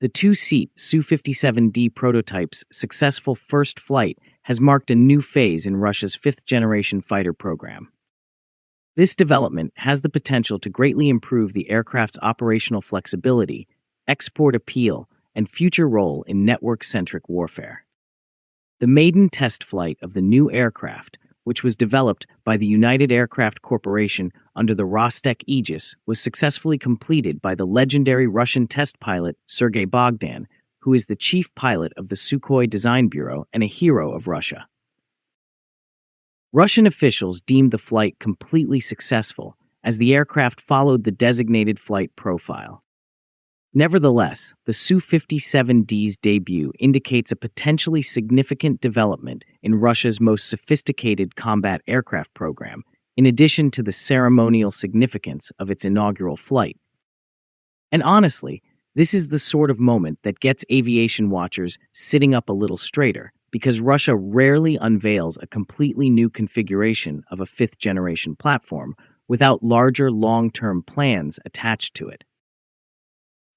The two-seat Su-57D prototype's successful first flight has marked a new phase in Russia's fifth-generation fighter program. This development has the potential to greatly improve the aircraft's operational flexibility, export appeal, and future role in network-centric warfare. The maiden test flight of the new aircraft, which was developed by the United Aircraft Corporation under the Rostec aegis, was successfully completed by the legendary Russian test pilot Sergey Bogdan, who is the chief pilot of the Sukhoi Design Bureau and a hero of Russia. Russian officials deemed the flight completely successful, as the aircraft followed the designated flight profile. Nevertheless, the Su-57D's debut indicates a potentially significant development in Russia's most sophisticated combat aircraft program, in addition to the ceremonial significance of its inaugural flight. And honestly, this is the sort of moment that gets aviation watchers sitting up a little straighter, because Russia rarely unveils a completely new configuration of a fifth-generation platform without larger long-term plans attached to it.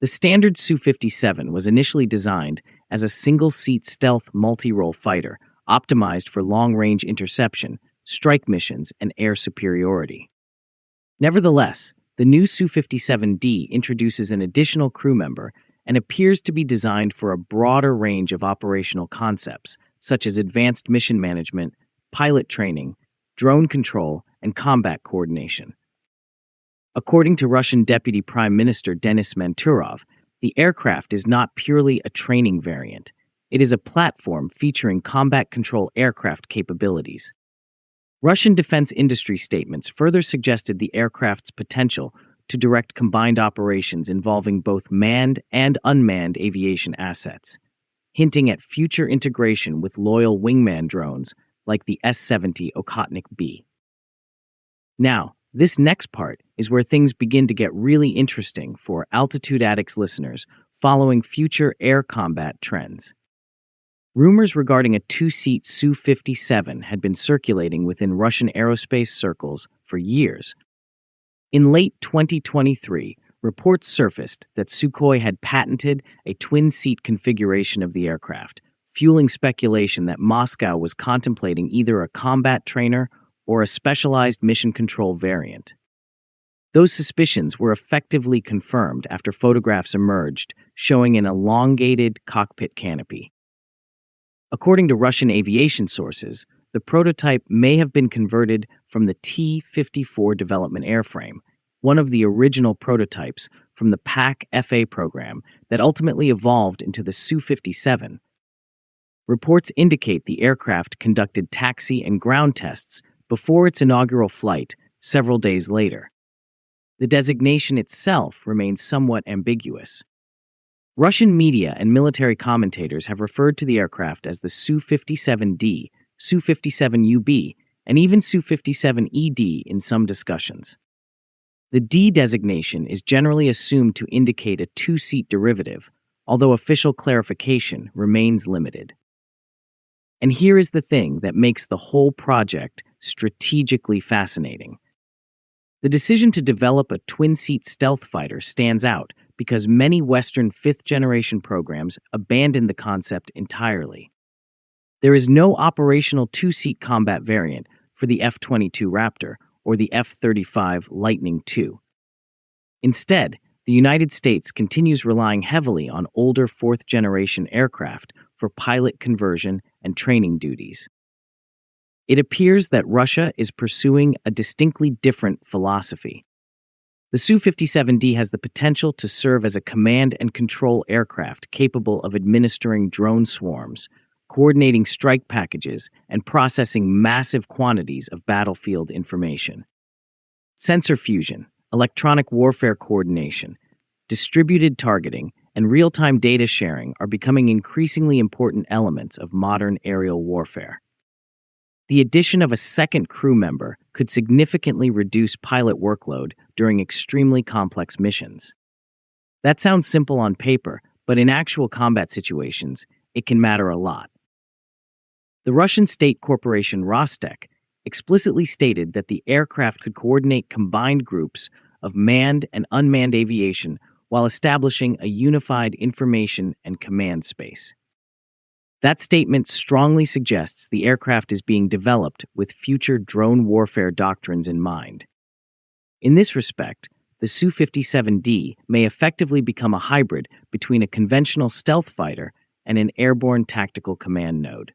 The standard Su-57 was initially designed as a single-seat stealth multi-role fighter, optimized for long-range interception, strike missions, and air superiority. Nevertheless, the new Su-57D introduces an additional crew member and appears to be designed for a broader range of operational concepts, such as advanced mission management, pilot training, drone control, and combat coordination. According to Russian Deputy Prime Minister Denis Manturov, the aircraft is not purely a training variant. It is a platform featuring combat control aircraft capabilities. Russian defense industry statements further suggested the aircraft's potential to direct combined operations involving both manned and unmanned aviation assets, hinting at future integration with loyal wingman drones like the S-70 Okhotnik B. Now, this next part is where things begin to get really interesting for Altitude Addicts listeners following future air combat trends. Rumors regarding a two-seat Su-57 had been circulating within Russian aerospace circles for years. In late 2023, reports surfaced that Sukhoi had patented a twin-seat configuration of the aircraft, fueling speculation that Moscow was contemplating either a combat trainer or a specialized mission control variant. Those suspicions were effectively confirmed after photographs emerged showing an elongated cockpit canopy. According to Russian aviation sources, the prototype may have been converted from the T-54 development airframe, one of the original prototypes from the PAC-FA program that ultimately evolved into the Su-57. Reports indicate the aircraft conducted taxi and ground tests before its inaugural flight several days later. The designation itself remains somewhat ambiguous. Russian media and military commentators have referred to the aircraft as the Su-57D, Su-57UB, and even Su-57ED in some discussions. The D designation is generally assumed to indicate a two-seat derivative, although official clarification remains limited. And here is the thing that makes the whole project strategically fascinating. The decision to develop a twin-seat stealth fighter stands out because many Western fifth-generation programs abandon the concept entirely. There is no operational two-seat combat variant for the F-22 Raptor or the F-35 Lightning II. Instead, the United States continues relying heavily on older fourth-generation aircraft for pilot conversion and training duties. It appears that Russia is pursuing a distinctly different philosophy. The Su-57D has the potential to serve as a command and control aircraft capable of administering drone swarms, coordinating strike packages, and processing massive quantities of battlefield information. Sensor fusion, electronic warfare coordination, distributed targeting, and real-time data sharing are becoming increasingly important elements of modern aerial warfare. The addition of a second crew member could significantly reduce pilot workload during extremely complex missions. That sounds simple on paper, but in actual combat situations, it can matter a lot. The Russian state corporation Rostec explicitly stated that the aircraft could coordinate combined groups of manned and unmanned aviation while establishing a unified information and command space. That statement strongly suggests the aircraft is being developed with future drone warfare doctrines in mind. In this respect, the Su-57D may effectively become a hybrid between a conventional stealth fighter and an airborne tactical command node.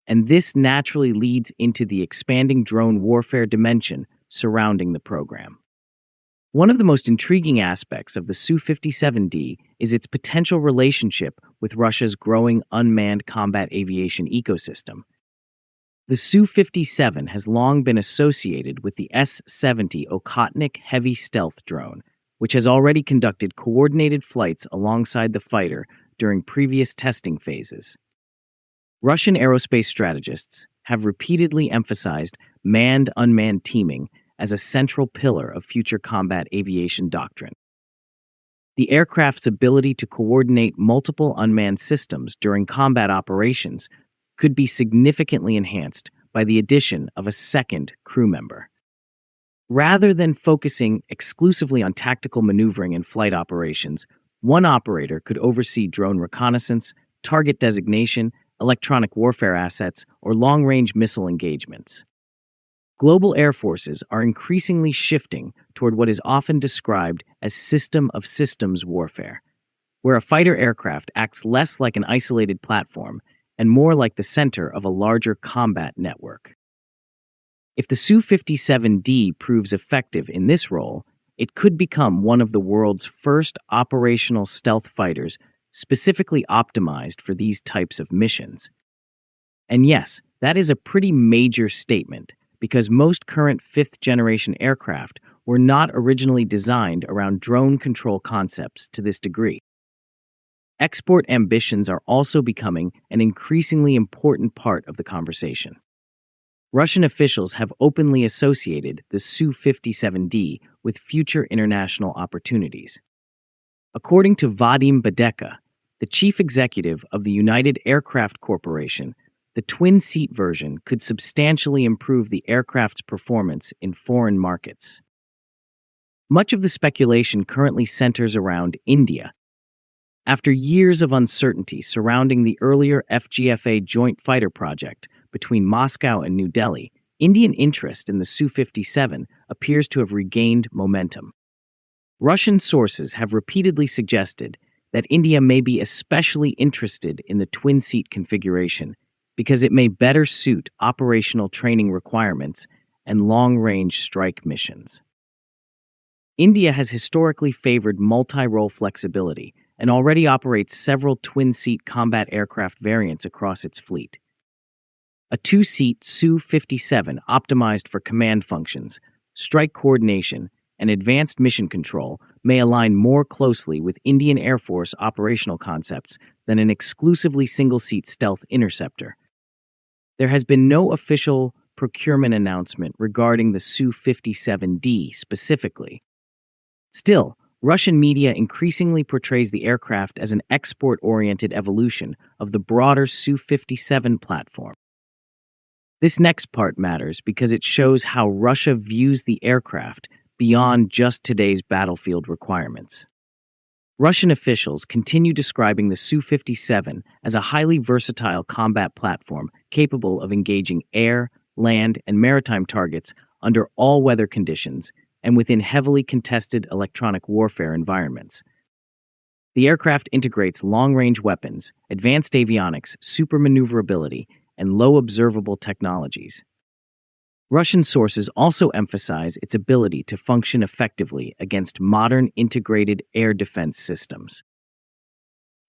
And this naturally leads into the expanding drone warfare dimension surrounding the program. One of the most intriguing aspects of the Su-57D is its potential relationship with Russia's growing unmanned combat aviation ecosystem. The Su-57 has long been associated with the S-70 Okhotnik heavy stealth drone, which has already conducted coordinated flights alongside the fighter during previous testing phases. Russian aerospace strategists have repeatedly emphasized manned-unmanned teaming as a central pillar of future combat aviation doctrine. The aircraft's ability to coordinate multiple unmanned systems during combat operations could be significantly enhanced by the addition of a second crew member. Rather than focusing exclusively on tactical maneuvering and flight operations, one operator could oversee drone reconnaissance, target designation, electronic warfare assets, or long-range missile engagements. Global air forces are increasingly shifting toward what is often described as system of systems warfare, where a fighter aircraft acts less like an isolated platform and more like the center of a larger combat network. If the Su-57D proves effective in this role, it could become one of the world's first operational stealth fighters specifically optimized for these types of missions. And yes, that is a pretty major statement, because most current fifth-generation aircraft were not originally designed around drone control concepts to this degree. Export ambitions are also becoming an increasingly important part of the conversation. Russian officials have openly associated the Su-57D with future international opportunities. According to Vadim Badeka, the chief executive of the United Aircraft Corporation, the twin-seat version could substantially improve the aircraft's performance in foreign markets. Much of the speculation currently centers around India. After years of uncertainty surrounding the earlier FGFA joint fighter project between Moscow and New Delhi, Indian interest in the Su-57 appears to have regained momentum. Russian sources have repeatedly suggested that India may be especially interested in the twin-seat configuration because it may better suit operational training requirements and long-range strike missions. India has historically favored multi-role flexibility and already operates several twin-seat combat aircraft variants across its fleet. A two-seat Su-57 optimized for command functions, strike coordination, and advanced mission control may align more closely with Indian Air Force operational concepts than an exclusively single-seat stealth interceptor. There has been no official procurement announcement regarding the Su-57D specifically. Still, Russian media increasingly portrays the aircraft as an export-oriented evolution of the broader Su-57 platform. This next part matters because it shows how Russia views the aircraft beyond just today's battlefield requirements. Russian officials continue describing the Su-57 as a highly versatile combat platform capable of engaging air, land, and maritime targets under all weather conditions and within heavily contested electronic warfare environments. The aircraft integrates long-range weapons, advanced avionics, supermaneuverability, and low observable technologies. Russian sources also emphasize its ability to function effectively against modern integrated air defense systems.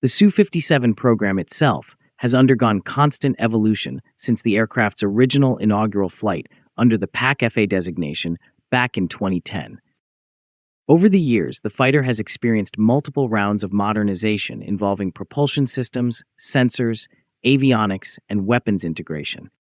The Su-57 program itself has undergone constant evolution since the aircraft's original inaugural flight under the PAC-FA designation back in 2010. Over the years, the fighter has experienced multiple rounds of modernization involving propulsion systems, sensors, avionics, and weapons integration.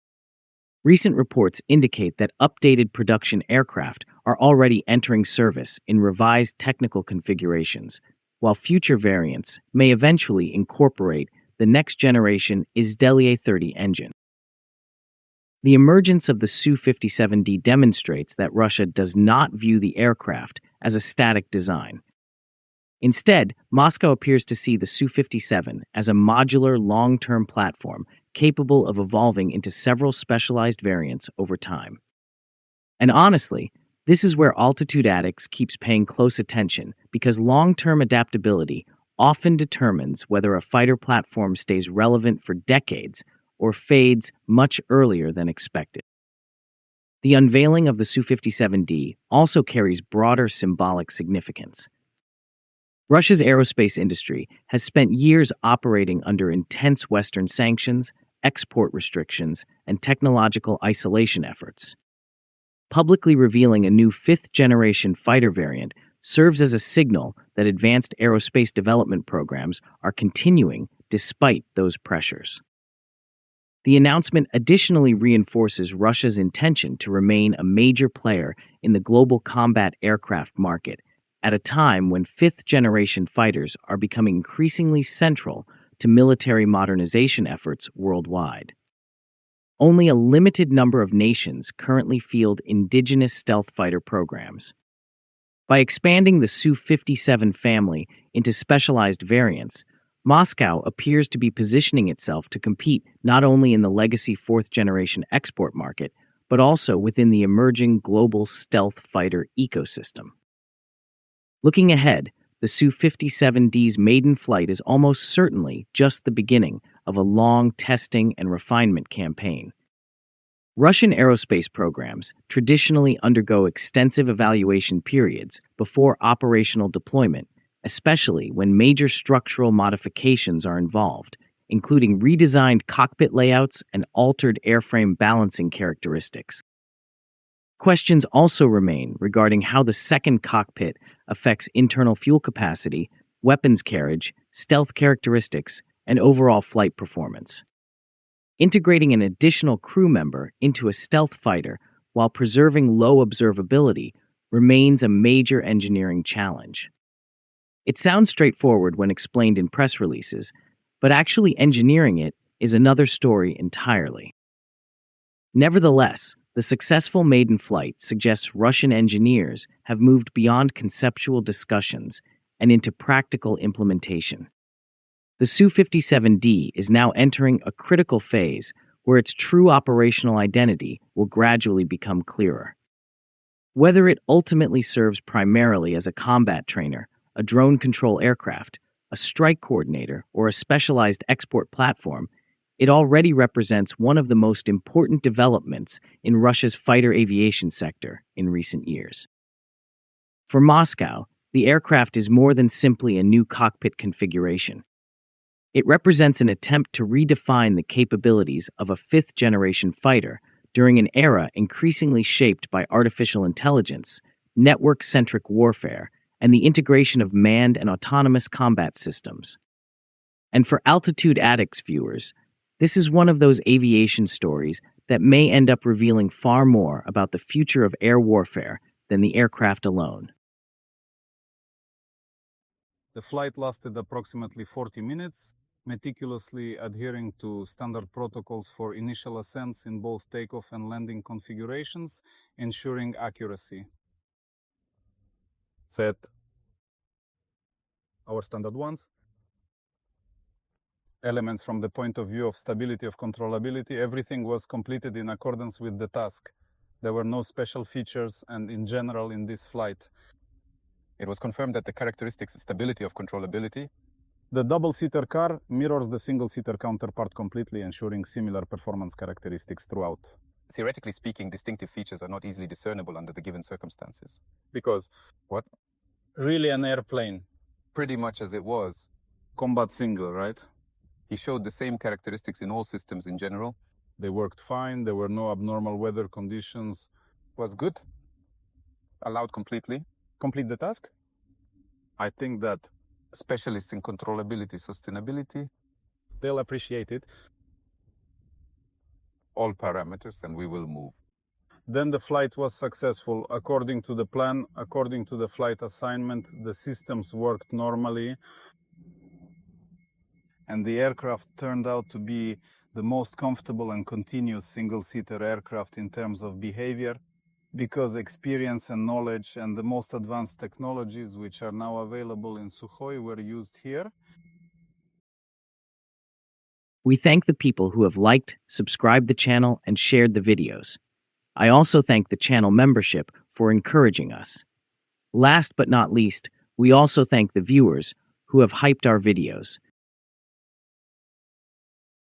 Recent reports indicate that updated production aircraft are already entering service in revised technical configurations, while future variants may eventually incorporate the next-generation Izdeliye 30 engine. The emergence of the Su-57D demonstrates that Russia does not view the aircraft as a static design. Instead, Moscow appears to see the Su-57 as a modular, long-term platform capable of evolving into several specialized variants over time. And honestly, this is where Altitude Addicts keeps paying close attention because long-term adaptability often determines whether a fighter platform stays relevant for decades or fades much earlier than expected. The unveiling of the Su-57D also carries broader symbolic significance. Russia's aerospace industry has spent years operating under intense Western sanctions, export restrictions, and technological isolation efforts. Publicly revealing a new fifth-generation fighter variant serves as a signal that advanced aerospace development programs are continuing despite those pressures. The announcement additionally reinforces Russia's intention to remain a major player in the global combat aircraft market at a time when fifth-generation fighters are becoming increasingly central to military modernization efforts worldwide. Only a limited number of nations currently field indigenous stealth fighter programs. By expanding the Su-57 family into specialized variants, Moscow appears to be positioning itself to compete not only in the legacy fourth-generation export market, but also within the emerging global stealth fighter ecosystem. Looking ahead, the Su-57D's maiden flight is almost certainly just the beginning of a long testing and refinement campaign. Russian aerospace programs traditionally undergo extensive evaluation periods before operational deployment, especially when major structural modifications are involved, including redesigned cockpit layouts and altered airframe balancing characteristics. Questions also remain regarding how the second cockpit affects internal fuel capacity, weapons carriage, stealth characteristics, and overall flight performance. Integrating an additional crew member into a stealth fighter while preserving low observability remains a major engineering challenge. It sounds straightforward when explained in press releases, but actually engineering it is another story entirely. Nevertheless, the successful maiden flight suggests Russian engineers have moved beyond conceptual discussions and into practical implementation. The Su-57D is now entering a critical phase where its true operational identity will gradually become clearer. Whether it ultimately serves primarily as a combat trainer, a drone control aircraft, a strike coordinator, or a specialized export platform, it already represents one of the most important developments in Russia's fighter aviation sector in recent years. For Moscow, the aircraft is more than simply a new cockpit configuration. It represents an attempt to redefine the capabilities of a fifth-generation fighter during an era increasingly shaped by artificial intelligence, network-centric warfare, and the integration of manned and autonomous combat systems. And for Altitude Addicts viewers, this is one of those aviation stories that may end up revealing far more about the future of air warfare than the aircraft alone. The flight lasted approximately 40 minutes, meticulously adhering to standard protocols for initial ascents in both takeoff and landing configurations, ensuring accuracy. Set our standard ones. Elements from the point of view of stability, of controllability, everything was completed in accordance with the task. There were no special features, and in general in this flight, it was confirmed that the characteristics, stability of controllability, the double-seater car mirrors the single-seater counterpart completely, ensuring similar performance characteristics throughout. theoretically speaking, distinctive features are not easily discernible under the given circumstances. Because What? really an airplane. Pretty much as it was. Combat single, right? He showed the same characteristics in all systems in general. They worked fine, there were no abnormal weather conditions. Was good. Allowed completely. Complete the task? I think that Specialists in controllability, sustainability, they'll appreciate it. all parameters, and we will move. Then the flight was successful. According to the plan, according to the flight assignment, the systems worked normally. And the aircraft turned out to be the most comfortable and continuous single-seater aircraft in terms of behavior. because experience and knowledge and the most advanced technologies which are now available in Sukhoi were used here. We thank the people who have liked, subscribed the channel, and shared the videos. I also thank the channel membership for encouraging us. Last but not least, we also thank the viewers who have hyped our videos